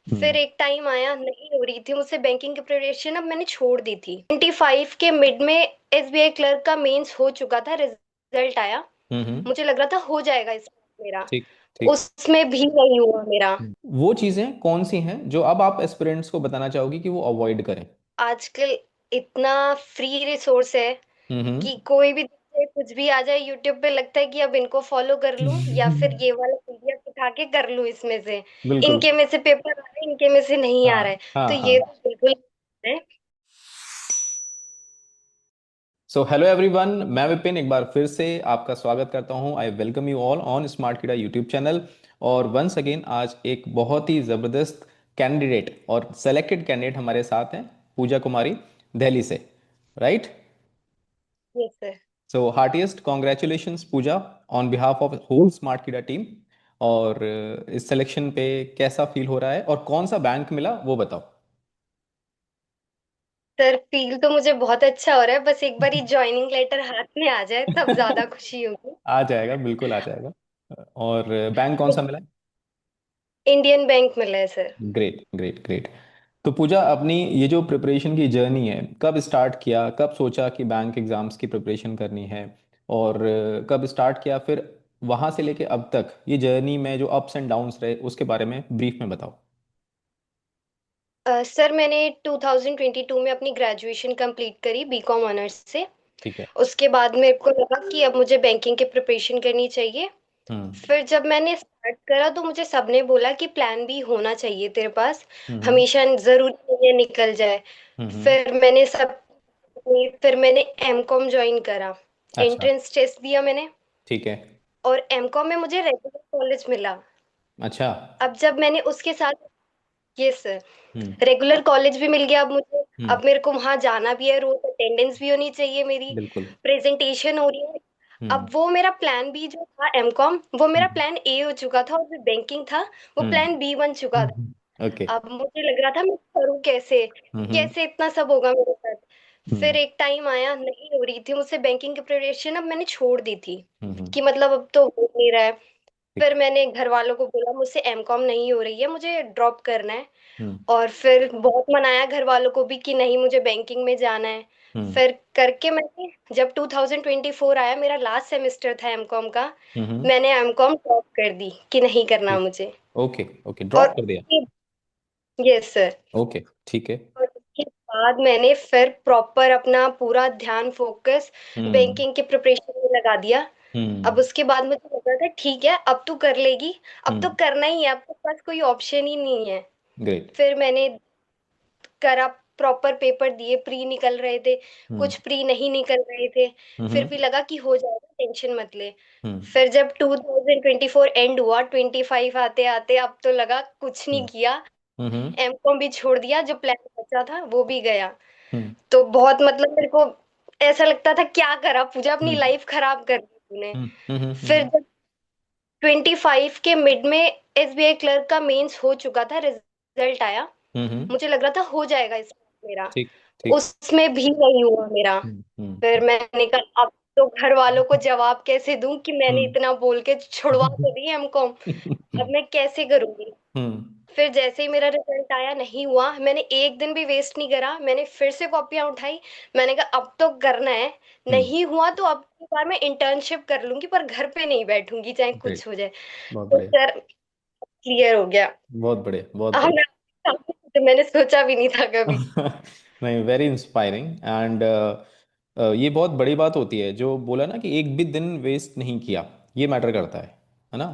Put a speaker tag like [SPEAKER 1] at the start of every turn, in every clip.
[SPEAKER 1] फिर
[SPEAKER 2] हम्म।
[SPEAKER 1] एक टाइम आया, नहीं हो रही थी मुझसे बैंकिंग की प्रिपरेशन, अब मैंने छोड़ दी थी। 25 के मिड में एसबीआई क्लर्क का मेंस हो चुका था, रिजल्ट आया।
[SPEAKER 2] हम्म।
[SPEAKER 1] मुझे लग रहा था हो जाएगा इसमें मेरा,
[SPEAKER 2] ठीक ठीक।
[SPEAKER 1] उसमें भी नहीं हुआ मेरा।
[SPEAKER 2] वो चीजें कौन सी हैं जो अब आप एस्पिरेंट्स को बताना चाहोगी कि वो अवॉइड करें?
[SPEAKER 1] आजकल इतना फ्री रिसोर्स है
[SPEAKER 2] हम्म।
[SPEAKER 1] कि कोई भी दिखे, कुछ भी आ जाए यूट्यूब पे, लगता है कि अब इनको फॉलो कर लूं या फिर ये वाला पीडीएफ उठा के कर लूं इसमें से।
[SPEAKER 2] बिल्कुल।
[SPEAKER 1] इनके में से पेपर आ रहा है, इनके में से नहीं आ
[SPEAKER 2] हाँ
[SPEAKER 1] रहा है।
[SPEAKER 2] हाँ
[SPEAKER 1] तो
[SPEAKER 2] हाँ।
[SPEAKER 1] ये तो बिल्कुल है।
[SPEAKER 2] सो हेलो एवरीवन, मैं विपिन एक बार फिर से आपका स्वागत करता हूं। I welcome you all on smart कीड़ा यूट्यूब चैनल। और वंस अगेन आज एक बहुत ही ज़बरदस्त कैंडिडेट और सेलेक्टेड कैंडिडेट हमारे साथ हैं, पूजा कुमारी, दिल्ली से। Right.
[SPEAKER 1] Yes sir.
[SPEAKER 2] So heartiest congratulations Puja, on behalf of whole smart Keeda team. और इस सिलेक्शन पे कैसा फील हो रहा है और कौन सा बैंक मिला वो बताओ।
[SPEAKER 1] सर फील तो मुझे बहुत अच्छा हो रहा है, बस एक बार ही ज्वाइनिंग लेटर हाथ में आ जाए तब ज्यादा खुशी होगी।
[SPEAKER 2] आ जाएगा, बिल्कुल आ जाएगा। और बैंक कौन सा मिला?
[SPEAKER 1] इंडियन बैंक मिला है सर।
[SPEAKER 2] Great great great. तो पूजा, अपनी ये जो प्रिपरेशन की जर्नी है, कब स्टार्ट किया, कब सोचा कि बैंक एग्जाम्स की प्रिपरेशन करनी है, और कब स्टार्ट किया, फिर वहां से लेके अब तक ये जर्नी में जो अप्स एंड डाउन्स रहे उसके बारे में ब्रीफ में बताओ।
[SPEAKER 1] सर मैंने 2022 में अपनी ग्रेजुएशन कंप्लीट करी बीकॉम ऑनर्स से।
[SPEAKER 2] ठीक है।
[SPEAKER 1] उसके बाद मेरे को लगा कि अब मुझे बैंकिंग की प्रिपरेशन करनी चाहिए।
[SPEAKER 2] हम्म
[SPEAKER 1] फिर जब मैंने स्टार्ट करा तो मुझे सबने बोला कि प्लान बी होना चाहिए तेरे पास,
[SPEAKER 2] हम्म
[SPEAKER 1] हमेशा जरूरी नहीं है निकल जाए।
[SPEAKER 2] हम्म।
[SPEAKER 1] फिर मैंने एम कॉम ज्वाइन करा,
[SPEAKER 2] अच्छा।
[SPEAKER 1] एंट्रेंस टेस्ट दिया मैंने,
[SPEAKER 2] ठीक है।
[SPEAKER 1] और एम कॉम में मुझे रेगुलर कॉलेज मिला।
[SPEAKER 2] अच्छा।
[SPEAKER 1] अब जब मैंने उसके साथ, ये सर,
[SPEAKER 2] हम्म
[SPEAKER 1] रेगुलर कॉलेज भी मिल गया अब मुझे।
[SPEAKER 2] हम्म।
[SPEAKER 1] अब मेरे को वहां जाना भी है, रोज अटेंडेंस भी होनी चाहिए मेरी,
[SPEAKER 2] बिल्कुल।
[SPEAKER 1] प्रेजेंटेशन हो रही है।
[SPEAKER 2] हम्म
[SPEAKER 1] अब वो मेरा प्लान बी जो था एमकॉम, वो मेरा
[SPEAKER 2] हम्म
[SPEAKER 1] प्लान ए हो चुका था, और जो बैंकिंग था वो प्लान बी बन चुका था।
[SPEAKER 2] ओके।
[SPEAKER 1] अब मुझे लग रहा था मैं करूँ कैसे,
[SPEAKER 2] हम्म
[SPEAKER 1] कैसे इतना सब होगा मेरे साथ। फिर
[SPEAKER 2] हम्म
[SPEAKER 1] एक टाइम आया, नहीं हो रही थी मुझसे बैंकिंग की प्रिपरेशन, अब मैंने छोड़ दी थी
[SPEAKER 2] हम्म।
[SPEAKER 1] कि मतलब अब तो हो नहीं रहा है।
[SPEAKER 2] ठीक।
[SPEAKER 1] फिर मैंने घर वालों को बोला मुझसे एमकॉम नहीं हो रही है, मुझे ड्रॉप करना है।
[SPEAKER 2] हम्म
[SPEAKER 1] और फिर बहुत मनाया घर वालों को भी कि नहीं मुझे बैंकिंग में जाना है।
[SPEAKER 2] हम्म
[SPEAKER 1] फिर करके मैंने, जब 2024 आया, मेरा लास्ट सेमेस्टर था एमकॉम का,
[SPEAKER 2] हम्म।
[SPEAKER 1] मैंने एमकॉम ड्रॉप कर दी कि नहीं करना
[SPEAKER 2] ठीक।
[SPEAKER 1] मुझे।
[SPEAKER 2] ओके ओके,
[SPEAKER 1] और
[SPEAKER 2] ड्रॉप कर दिया।
[SPEAKER 1] Yes sir.
[SPEAKER 2] ओके ठीक है।
[SPEAKER 1] और उसके बाद मैंने फिर प्रॉपर अपना पूरा ध्यान, फोकस
[SPEAKER 2] हम्म
[SPEAKER 1] बैंकिंग के प्रिपरेशन में लगा दिया। अब
[SPEAKER 2] हम्म
[SPEAKER 1] उसके बाद मुझे लगा था ठीक है अब तू कर लेगी, अब तो
[SPEAKER 2] हम्म।
[SPEAKER 1] करना ही है, अब तो पास कोई ऑप्शन ही नहीं है।
[SPEAKER 2] ग्रेट।
[SPEAKER 1] फिर मैंने करा, प्रॉपर पेपर दिए, प्री निकल रहे थे,
[SPEAKER 2] हम्म
[SPEAKER 1] कुछ प्री नहीं निकल रहे थे। फिर
[SPEAKER 2] हम्म
[SPEAKER 1] भी लगा कि हो जाएगा, टेंशन मत ले।
[SPEAKER 2] हम्म
[SPEAKER 1] फिर जब 2024 एंड हुआ, 25 आते आते, अब तो लगा कुछ नहीं
[SPEAKER 2] हम्म
[SPEAKER 1] किया।
[SPEAKER 2] हम्म
[SPEAKER 1] एमकॉम भी छोड़ दिया, जो प्लान बचा था वो भी गया।
[SPEAKER 2] हम्म
[SPEAKER 1] तो बहुत मतलब मेरे को ऐसा लगता था क्या करा पूजा, अपनी
[SPEAKER 2] हम्म
[SPEAKER 1] लाइफ खराब कर दी तूने।
[SPEAKER 2] हम्म हम्म
[SPEAKER 1] फिर
[SPEAKER 2] हम्म
[SPEAKER 1] जब 25 के मिड में एसबीआई क्लर्क का मेंस हो चुका था, रिजल्ट आया।
[SPEAKER 2] हम्म।
[SPEAKER 1] मुझे लग रहा था हो जाएगा इसमें मेरा,
[SPEAKER 2] ठीक ठीक।
[SPEAKER 1] उसमें भी नहीं हुआ मेरा। फिर
[SPEAKER 2] हम्म।
[SPEAKER 1] मैंने कहा अब तो घर वालों को जवाब कैसे दूं कि मैंने
[SPEAKER 2] हम्म
[SPEAKER 1] इतना बोल के छुड़वा तो दी एमकॉम, अब मैं कैसे करूंगी।
[SPEAKER 2] हम्म
[SPEAKER 1] फिर जैसे ही मेरा रिजल्ट आया, नहीं हुआ, मैंने एक दिन भी वेस्ट नहीं करा, मैंने फिर से कॉपियां उठाई। मैंने कहा अब तो करना है,
[SPEAKER 2] हम्म।
[SPEAKER 1] नहीं हुआ तो अब की बार मैं इंटर्नशिप कर लूंगी, पर घर पे नहीं बैठूंगी चाहे
[SPEAKER 2] ग्रेट।
[SPEAKER 1] कुछ हो जाए।
[SPEAKER 2] बहुत
[SPEAKER 1] तो
[SPEAKER 2] बढ़िया।
[SPEAKER 1] सर क्लियर हो गया।
[SPEAKER 2] बहुत बढ़िया, बहुत
[SPEAKER 1] अब
[SPEAKER 2] बढ़िया।
[SPEAKER 1] मैंने सोचा भी नहीं था कभी।
[SPEAKER 2] नहीं, वेरी इंस्पायरिंग एंड ये बहुत बड़ी बात होती है जो बोला ना कि एक भी दिन वेस्ट नहीं किया। ये मैटर करता है ना?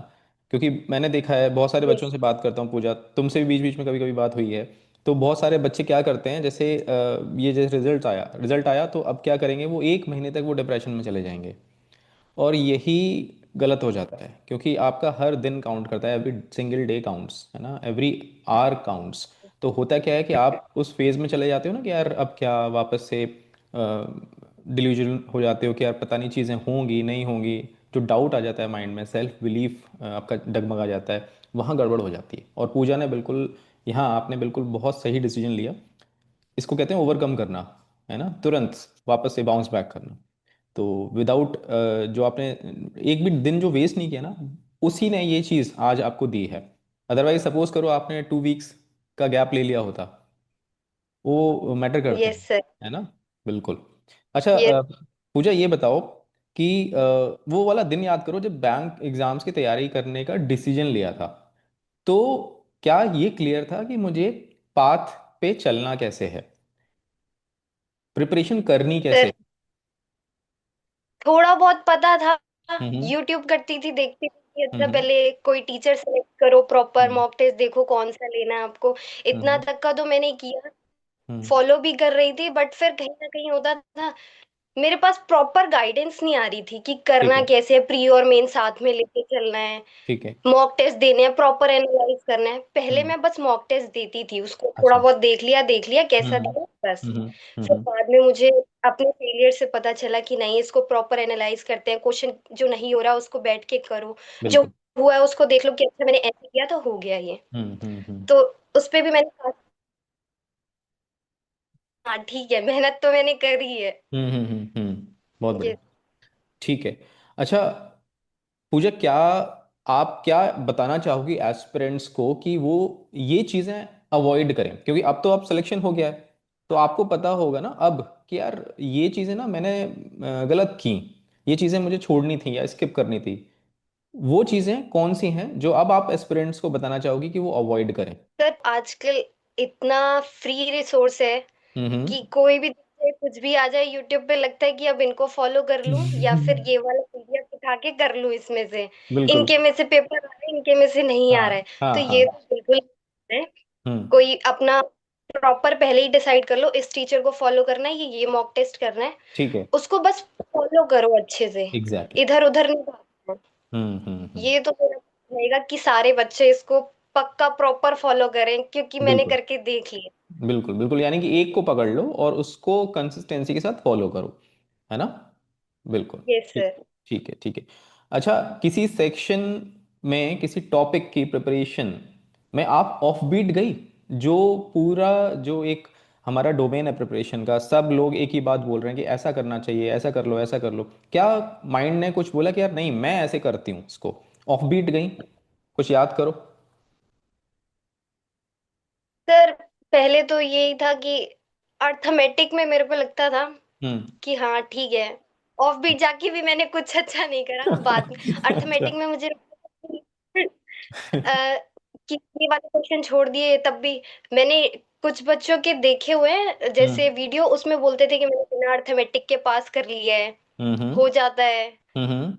[SPEAKER 2] क्योंकि मैंने देखा है, बहुत सारे
[SPEAKER 1] ये
[SPEAKER 2] बच्चों से बात करता हूँ पूजा, तुमसे भी बीच बीच में कभी कभी बात हुई है। तो बहुत सारे बच्चे क्या करते हैं, जैसे ये जैसे रिजल्ट आया तो अब क्या करेंगे, वो एक महीने तक वो डिप्रेशन में चले जाएंगे। और यही गलत हो जाता है, क्योंकि आपका हर दिन काउंट करता है, एवरी सिंगल डे काउंट्स, है ना, एवरी आवर काउंट्स। तो होता क्या है कि आप उस फेज में चले जाते हो ना कि यार अब क्या, वापस से डिल्यूजन हो जाते हो कि यार पता नहीं चीज़ें होंगी नहीं होंगी। जो डाउट आ जाता है माइंड में, सेल्फ बिलीफ आपका डगमगा जाता है, वहाँ गड़बड़ हो जाती है। और पूजा ने बिल्कुल, यहाँ आपने बिल्कुल बहुत सही डिसीजन लिया। इसको कहते हैं ओवरकम करना, है ना, तुरंत वापस से बाउंस बैक करना। तो विदाउट, जो आपने एक भी दिन जो वेस्ट नहीं किया ना, उसी ने ये चीज़ आज आपको दी है। अदरवाइज सपोज करो आपने 2 वीक्स का गैप ले लिया होता, वो मैटर करते
[SPEAKER 1] यस
[SPEAKER 2] हैं,
[SPEAKER 1] सर।
[SPEAKER 2] है ना? बिल्कुल। अच्छा
[SPEAKER 1] यस
[SPEAKER 2] पूजा ये बताओ कि वो वाला दिन याद करो जब बैंक एग्जाम्स की तैयारी करने का डिसीजन लिया था, तो क्या ये क्लियर था कि मुझे पाथ पे चलना कैसे है, प्रिपरेशन करनी कैसे
[SPEAKER 1] सर,
[SPEAKER 2] है?
[SPEAKER 1] थोड़ा बहुत पता था।
[SPEAKER 2] हम्म
[SPEAKER 1] यूट्यूब करती थी, देखती थी कि अच्छा
[SPEAKER 2] हम्म
[SPEAKER 1] पहले कोई टीचर सेलेक्ट करो, प्रॉपर
[SPEAKER 2] हम्म
[SPEAKER 1] मॉक टेस्ट देखो कौन सा लेना है आपको। इतना
[SPEAKER 2] हम्म
[SPEAKER 1] तक का तो मैंने किया,
[SPEAKER 2] हम्म,
[SPEAKER 1] फॉलो भी कर रही थी, बट फिर कहीं ना कहीं होता था मेरे पास प्रॉपर गाइडेंस नहीं आ रही थी कि
[SPEAKER 2] ठीक
[SPEAKER 1] करना
[SPEAKER 2] है
[SPEAKER 1] कैसे है, प्री और मेन साथ में लेके चलना है,
[SPEAKER 2] ठीक है।
[SPEAKER 1] मॉक टेस्ट देने हैं, प्रॉपर एनालाइज करना है। पहले
[SPEAKER 2] हम्म।
[SPEAKER 1] मैं बस मॉक टेस्ट देती थी, उसको थोड़ा
[SPEAKER 2] अच्छा।
[SPEAKER 1] बहुत देख लिया कैसा
[SPEAKER 2] हम्म
[SPEAKER 1] दिया बस।
[SPEAKER 2] हम्म
[SPEAKER 1] फिर
[SPEAKER 2] हम्म।
[SPEAKER 1] बाद में मुझे अपने फेलियर से पता चला कि नहीं, इसको प्रॉपर एनालाइज करते हैं, क्वेश्चन जो नहीं हो रहा उसको बैठ के करो, जो
[SPEAKER 2] बिल्कुल।
[SPEAKER 1] हुआ है उसको देख लो कि अच्छा मैंने ऐसे किया तो हो गया ये।
[SPEAKER 2] हम्म।
[SPEAKER 1] तो उस पे भी मैंने कहा, हाँ ठीक है, मेहनत तो मैंने करी है।
[SPEAKER 2] बहुत बढ़िया।
[SPEAKER 1] ये
[SPEAKER 2] ठीक है। अच्छा पूजा, क्या आप क्या बताना चाहोगी एस्पिरेंट्स को कि वो ये चीज़ें अवॉइड करें, क्योंकि अब तो आप सिलेक्शन हो गया है, तो आपको पता होगा ना अब कि यार ये चीज़ें ना मैंने गलत की, ये चीज़ें मुझे छोड़नी थी या स्किप करनी थी। वो चीज़ें कौन सी हैं जो अब आप एस्पिरेंट्स को बताना चाहोगी कि वो अवॉइड करें?
[SPEAKER 1] सर, आजकल इतना फ्री रिसोर्स है कि
[SPEAKER 2] हम्म।
[SPEAKER 1] कोई भी चीज़, कुछ भी आ जाए यूट्यूब पे, लगता है कि अब इनको फॉलो कर लूं या फिर ये वाला पीडीएफ उठा के कर लूं इसमें से,
[SPEAKER 2] बिल्कुल।
[SPEAKER 1] इनके में से पेपर आ रहा है, इनके में से नहीं आ
[SPEAKER 2] हाँ
[SPEAKER 1] रहा है।
[SPEAKER 2] हाँ
[SPEAKER 1] तो
[SPEAKER 2] हाँ।
[SPEAKER 1] ये तो बिल्कुल नहीं है।
[SPEAKER 2] हम्म।
[SPEAKER 1] कोई अपना प्रॉपर पहले ही डिसाइड कर लो, इस टीचर को फॉलो करना है, ये मॉक टेस्ट करना है,
[SPEAKER 2] ठीक है।
[SPEAKER 1] उसको बस फॉलो करो अच्छे से,
[SPEAKER 2] एग्जैक्टली।
[SPEAKER 1] इधर उधर नहीं भागना।
[SPEAKER 2] हम्म।
[SPEAKER 1] ये तो मेरा रहेगा कि सारे बच्चे इसको पक्का प्रॉपर फॉलो करें, क्योंकि मैंने
[SPEAKER 2] बिल्कुल
[SPEAKER 1] करके देख लिया।
[SPEAKER 2] बिल्कुल बिल्कुल, यानी कि एक को पकड़ लो और उसको कंसिस्टेंसी के साथ फॉलो करो, है ना? बिल्कुल।
[SPEAKER 1] यस
[SPEAKER 2] ठीक।
[SPEAKER 1] सर।
[SPEAKER 2] ठीक है ठीक है। अच्छा, किसी सेक्शन में किसी टॉपिक की प्रिपरेशन में आप ऑफ बीट गई, जो पूरा जो एक हमारा डोमेन है प्रिपरेशन का, सब लोग एक ही बात बोल रहे हैं कि ऐसा करना चाहिए, ऐसा कर लो ऐसा कर लो, क्या माइंड ने कुछ बोला कि यार नहीं मैं ऐसे करती हूँ इसको, ऑफ बीट गई? कुछ याद करो।
[SPEAKER 1] सर, पहले तो यही था कि अर्थमेटिक में मेरे को लगता था
[SPEAKER 2] हम्म।
[SPEAKER 1] कि हाँ ठीक है, ऑफ बीट जाके भी मैंने कुछ अच्छा नहीं करा बाद में।
[SPEAKER 2] अच्छा।
[SPEAKER 1] अर्थमेटिक में मुझे लगता था कि कि ये वाले क्वेश्चन छोड़ दिए, तब भी मैंने कुछ बच्चों के देखे हुए हैं
[SPEAKER 2] हम्म
[SPEAKER 1] जैसे वीडियो, उसमें बोलते थे कि मैंने बिना अर्थमेटिक के पास कर लिया है,
[SPEAKER 2] हम्म
[SPEAKER 1] हो जाता है।
[SPEAKER 2] हम्म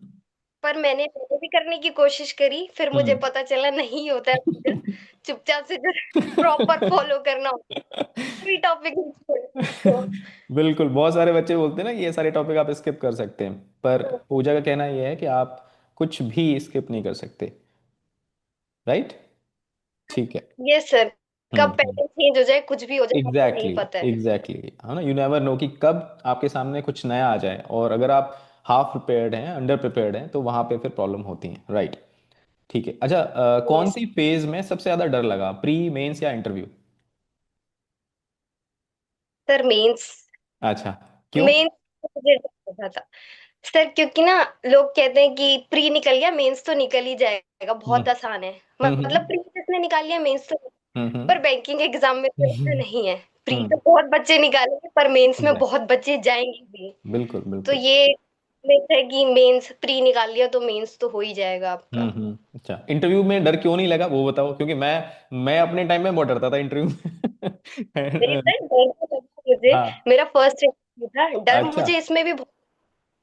[SPEAKER 1] पर मैंने भी करने की कोशिश करी, फिर मुझे
[SPEAKER 2] हम्म
[SPEAKER 1] पता चला नहीं होता है मुझे, चुपचाप से जो प्रॉपर फॉलो करना होता है, कोई टॉपिक नहीं छोड़ना।
[SPEAKER 2] बिल्कुल, बहुत सारे बच्चे बोलते हैं ना कि ये सारे टॉपिक आप स्किप कर सकते हैं, पर
[SPEAKER 1] तो
[SPEAKER 2] पूजा का कहना ये है कि आप कुछ भी स्किप नहीं कर सकते। राइट। ठीक है।
[SPEAKER 1] ये सर, कब पैटर्न चेंज हो जाए, कुछ भी हो जाए, आपको नहीं
[SPEAKER 2] एग्जैक्टली
[SPEAKER 1] पता है।
[SPEAKER 2] एग्जैक्टली, है ना? यू नेवर नो कि कब आपके सामने कुछ नया आ जाए, और अगर आप हाफ प्रिपेयर्ड हैं, अंडर प्रिपेयर्ड हैं, तो वहां पे फिर प्रॉब्लम होती है। राइट। ठीक है। अच्छा कौन
[SPEAKER 1] यस
[SPEAKER 2] सी फेज में सबसे ज्यादा डर लगा, प्री मेंस या इंटरव्यू?
[SPEAKER 1] Sir, mains.
[SPEAKER 2] अच्छा। क्यों?
[SPEAKER 1] मेंस मुझे डर लगा था सर, क्योंकि ना लोग कहते हैं कि प्री निकल गया, मेंस तो निकल ही जाएगा,
[SPEAKER 2] हम्म
[SPEAKER 1] बहुत आसान है। मतलब
[SPEAKER 2] हम्म
[SPEAKER 1] प्री जिसने निकाल लिया, मेंस तो। पर
[SPEAKER 2] हम्म
[SPEAKER 1] बैंकिंग एग्जाम में तो ऐसा नहीं है, प्री तो
[SPEAKER 2] हम्म।
[SPEAKER 1] बहुत बच्चे निकालेंगे पर मेंस में
[SPEAKER 2] एग्जैक्ट।
[SPEAKER 1] बहुत बच्चे जाएंगे भी।
[SPEAKER 2] बिल्कुल
[SPEAKER 1] तो
[SPEAKER 2] बिल्कुल।
[SPEAKER 1] ये मिथ है कि मेंस, प्री निकाल लिया तो मेंस तो हो ही जाएगा आपका।
[SPEAKER 2] अच्छा, इंटरव्यू में डर क्यों नहीं लगा वो बताओ, क्योंकि मैं अपने टाइम में बहुत डरता था इंटरव्यू
[SPEAKER 1] मेरे
[SPEAKER 2] में।
[SPEAKER 1] सर, डर तो लगा मुझे,
[SPEAKER 2] हाँ।
[SPEAKER 1] मेरा फर्स्ट इंटरव्यू था, डर
[SPEAKER 2] अच्छा।
[SPEAKER 1] मुझे इसमें भी बहुत।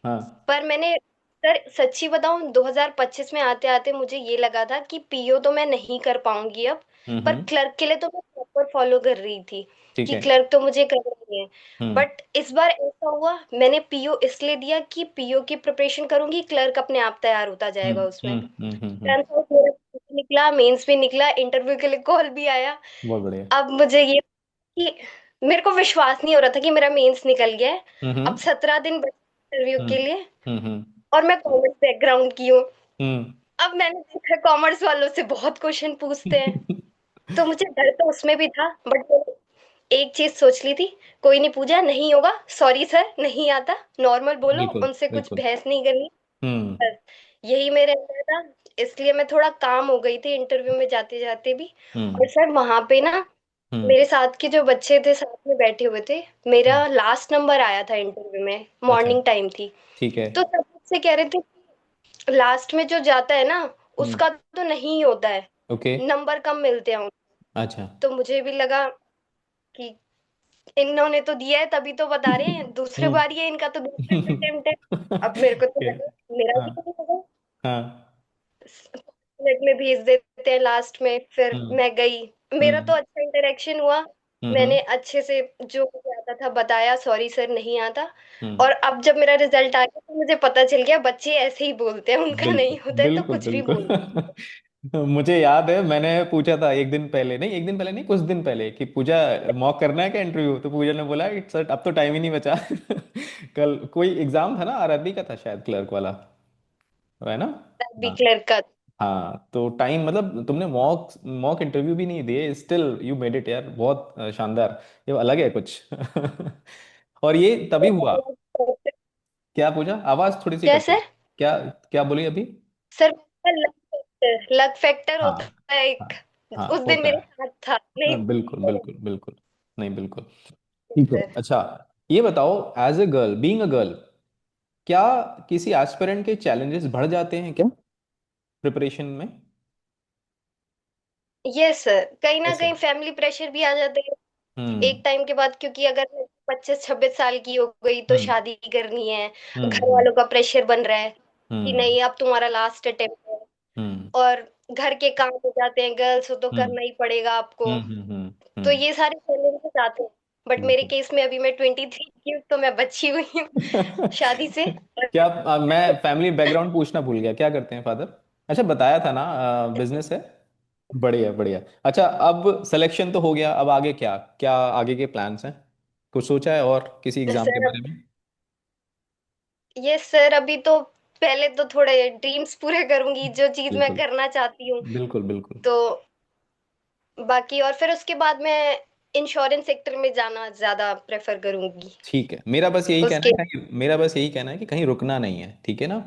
[SPEAKER 2] हाँ।
[SPEAKER 1] पर मैंने, सर सच्ची बताऊं, 2025 में आते आते मुझे ये लगा था कि पीओ तो मैं नहीं कर पाऊंगी अब, पर
[SPEAKER 2] हम्म।
[SPEAKER 1] क्लर्क के लिए तो मैं प्रॉपर फॉलो कर रही थी
[SPEAKER 2] ठीक
[SPEAKER 1] कि
[SPEAKER 2] है।
[SPEAKER 1] क्लर्क तो मुझे करना ही है।
[SPEAKER 2] हम्म
[SPEAKER 1] बट इस बार ऐसा हुआ, मैंने पीओ इसलिए दिया कि पीओ की प्रिपरेशन करूंगी, क्लर्क अपने आप तैयार होता जाएगा उसमें।
[SPEAKER 2] हम्म।
[SPEAKER 1] टर्न्स आउट मेरा निकला, मेंस भी निकला, इंटरव्यू के लिए कॉल भी आया।
[SPEAKER 2] बहुत बढ़िया।
[SPEAKER 1] अब मुझे ये कि मेरे को विश्वास नहीं हो रहा था कि मेरा मेंस निकल गया है। अब
[SPEAKER 2] हम्म
[SPEAKER 1] 17 दिन बचे इंटरव्यू
[SPEAKER 2] हम्म
[SPEAKER 1] के लिए,
[SPEAKER 2] हम्म
[SPEAKER 1] और मैं कॉमर्स बैकग्राउंड की हूँ।
[SPEAKER 2] हम्म
[SPEAKER 1] अब मैंने देखा कॉमर्स वालों से बहुत क्वेश्चन पूछते हैं, तो मुझे डर तो उसमें भी था, बट मैंने एक चीज सोच ली थी, कोई नहीं, पूजा नहीं होगा, सॉरी सर नहीं आता, नॉर्मल बोलो,
[SPEAKER 2] बिल्कुल
[SPEAKER 1] उनसे कुछ
[SPEAKER 2] बिल्कुल।
[SPEAKER 1] बहस नहीं करनी।
[SPEAKER 2] हम्म
[SPEAKER 1] बस यही मेरे अंदर था, इसलिए मैं थोड़ा काम हो गई थी इंटरव्यू में जाते जाते भी।
[SPEAKER 2] हम्म
[SPEAKER 1] और सर वहां पे ना
[SPEAKER 2] हम्म।
[SPEAKER 1] मेरे साथ के जो बच्चे थे साथ में बैठे हुए थे, मेरा
[SPEAKER 2] हम्म।
[SPEAKER 1] लास्ट नंबर आया था इंटरव्यू में,
[SPEAKER 2] अच्छा।
[SPEAKER 1] मॉर्निंग टाइम थी।
[SPEAKER 2] ठीक है।
[SPEAKER 1] तो सब मुझसे कह रहे थे लास्ट में जो जाता है ना,
[SPEAKER 2] हम्म।
[SPEAKER 1] उसका तो नहीं होता है,
[SPEAKER 2] ओके।
[SPEAKER 1] नंबर कम मिलते हैं उनको।
[SPEAKER 2] अच्छा।
[SPEAKER 1] तो मुझे भी लगा कि इन्होंने तो दिया है तभी तो बता रहे हैं, दूसरे
[SPEAKER 2] हम्म।
[SPEAKER 1] बार ये इनका तो दूसरा अटेम्प्ट है। अब मेरे को तो
[SPEAKER 2] ओके।
[SPEAKER 1] लगा मेरा भी
[SPEAKER 2] हाँ।
[SPEAKER 1] नहीं होगा।
[SPEAKER 2] हाँ।
[SPEAKER 1] 5 मिनट में भेज देते हैं लास्ट में, फिर
[SPEAKER 2] हम्म।
[SPEAKER 1] मैं गई। मेरा तो
[SPEAKER 2] हम्म।
[SPEAKER 1] अच्छा इंटरेक्शन हुआ।
[SPEAKER 2] हम्म।
[SPEAKER 1] मैंने अच्छे से जो मुझे आता था बताया, सॉरी सर नहीं आता।
[SPEAKER 2] हम्म।
[SPEAKER 1] और अब जब मेरा रिजल्ट आ गया तो मुझे पता चल गया बच्चे ऐसे ही बोलते हैं, उनका
[SPEAKER 2] बिल्कुल
[SPEAKER 1] नहीं होता है तो
[SPEAKER 2] बिल्कुल
[SPEAKER 1] कुछ भी बोल देते
[SPEAKER 2] बिल्कुल। मुझे याद है, मैंने पूछा था एक दिन पहले, नहीं एक दिन पहले नहीं, कुछ दिन पहले, कि पूजा मॉक करना है क्या इंटरव्यू, तो पूजा ने बोला कि सर अब तो टाइम ही नहीं बचा। कल कोई एग्जाम था ना, आरआरबी का था शायद, क्लर्क वाला, है ना?
[SPEAKER 1] हैं। बी
[SPEAKER 2] हाँ।
[SPEAKER 1] क्लियर का।
[SPEAKER 2] हाँ, तो टाइम मतलब तुमने मॉक मॉक इंटरव्यू भी नहीं दिए, स्टिल यू मेड इट यार, बहुत शानदार। ये अलग है कुछ। और ये तभी हुआ। क्या पूछा, आवाज थोड़ी सी
[SPEAKER 1] क्या
[SPEAKER 2] कट रही।
[SPEAKER 1] सर?
[SPEAKER 2] क्या? क्या बोली अभी?
[SPEAKER 1] सर लक फैक्टर
[SPEAKER 2] हाँ।
[SPEAKER 1] होता है एक।
[SPEAKER 2] हाँ
[SPEAKER 1] उस दिन
[SPEAKER 2] होता
[SPEAKER 1] मेरे
[SPEAKER 2] है।
[SPEAKER 1] साथ था नहीं।
[SPEAKER 2] हाँ, बिल्कुल बिल्कुल बिल्कुल। नहीं बिल्कुल। ठीक है।
[SPEAKER 1] सर
[SPEAKER 2] अच्छा, ये बताओ, as a girl, being a girl, क्या किसी एस्पिरेंट के चैलेंजेस बढ़ जाते हैं क्या प्रिपरेशन में?
[SPEAKER 1] यस सर, कहीं ना
[SPEAKER 2] कैसे?
[SPEAKER 1] कहीं फैमिली प्रेशर भी आ जाते हैं
[SPEAKER 2] हम्म।
[SPEAKER 1] एक टाइम के बाद, क्योंकि अगर मैं 25-26 साल की हो गई तो
[SPEAKER 2] हम्म।
[SPEAKER 1] शादी करनी है। घर
[SPEAKER 2] हम्म।
[SPEAKER 1] वालों का प्रेशर बन रहा है कि
[SPEAKER 2] हम्म।
[SPEAKER 1] नहीं अब तुम्हारा लास्ट अटेम्प्ट है।
[SPEAKER 2] हम्म।
[SPEAKER 1] और घर के काम हो जाते हैं, गर्ल्स हो तो
[SPEAKER 2] हम्म।
[SPEAKER 1] करना ही पड़ेगा आपको।
[SPEAKER 2] हम्म।
[SPEAKER 1] तो ये सारे चैलेंजेस आते हैं। बट मेरे
[SPEAKER 2] बिल्कुल।
[SPEAKER 1] केस में अभी मैं 23 की हूँ तो मैं बची हुई हूँ शादी से। और
[SPEAKER 2] क्या मैं फैमिली बैकग्राउंड पूछना भूल गया, क्या करते हैं फादर? अच्छा, बताया था ना, बिजनेस है। बढ़िया बढ़िया। अच्छा, अब सिलेक्शन तो हो गया, अब आगे क्या, क्या आगे के प्लान्स हैं? कुछ सोचा है और किसी एग्जाम के
[SPEAKER 1] सर
[SPEAKER 2] बारे में?
[SPEAKER 1] ये सर अभी तो पहले तो थोड़े ड्रीम्स पूरे करूंगी, जो चीज मैं
[SPEAKER 2] बिल्कुल
[SPEAKER 1] करना चाहती हूँ।
[SPEAKER 2] बिल्कुल बिल्कुल।
[SPEAKER 1] तो बाकी और फिर उसके बाद मैं इंश्योरेंस सेक्टर में जाना ज्यादा प्रेफर करूंगी।
[SPEAKER 2] ठीक है, मेरा बस यही कहना
[SPEAKER 1] उसके
[SPEAKER 2] है, कहीं मेरा बस यही कहना है कि कहीं रुकना नहीं है, ठीक है ना?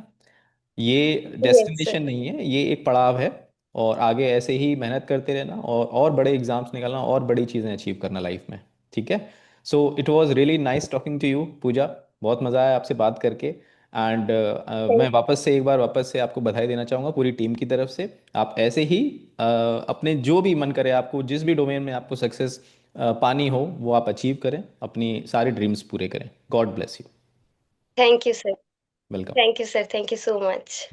[SPEAKER 2] ये
[SPEAKER 1] यस
[SPEAKER 2] डेस्टिनेशन
[SPEAKER 1] सर।
[SPEAKER 2] नहीं है, ये एक पड़ाव है। और आगे ऐसे ही मेहनत करते रहना, और बड़े एग्जाम्स निकालना, और बड़ी चीज़ें अचीव करना लाइफ में। ठीक है। So it was really nice talking to you Pooja. बहुत मज़ा आया आपसे बात करके। एंड मैं वापस से एक बार वापस से आपको बधाई देना चाहूँगा पूरी टीम की तरफ से। आप ऐसे ही अपने जो भी मन करे, आपको जिस भी डोमेन में आपको सक्सेस पानी हो, वो आप अचीव करें, अपनी सारी ड्रीम्स पूरे करें। God bless you.
[SPEAKER 1] Thank you sir.
[SPEAKER 2] Welcome.
[SPEAKER 1] Thank you sir, thank you so much.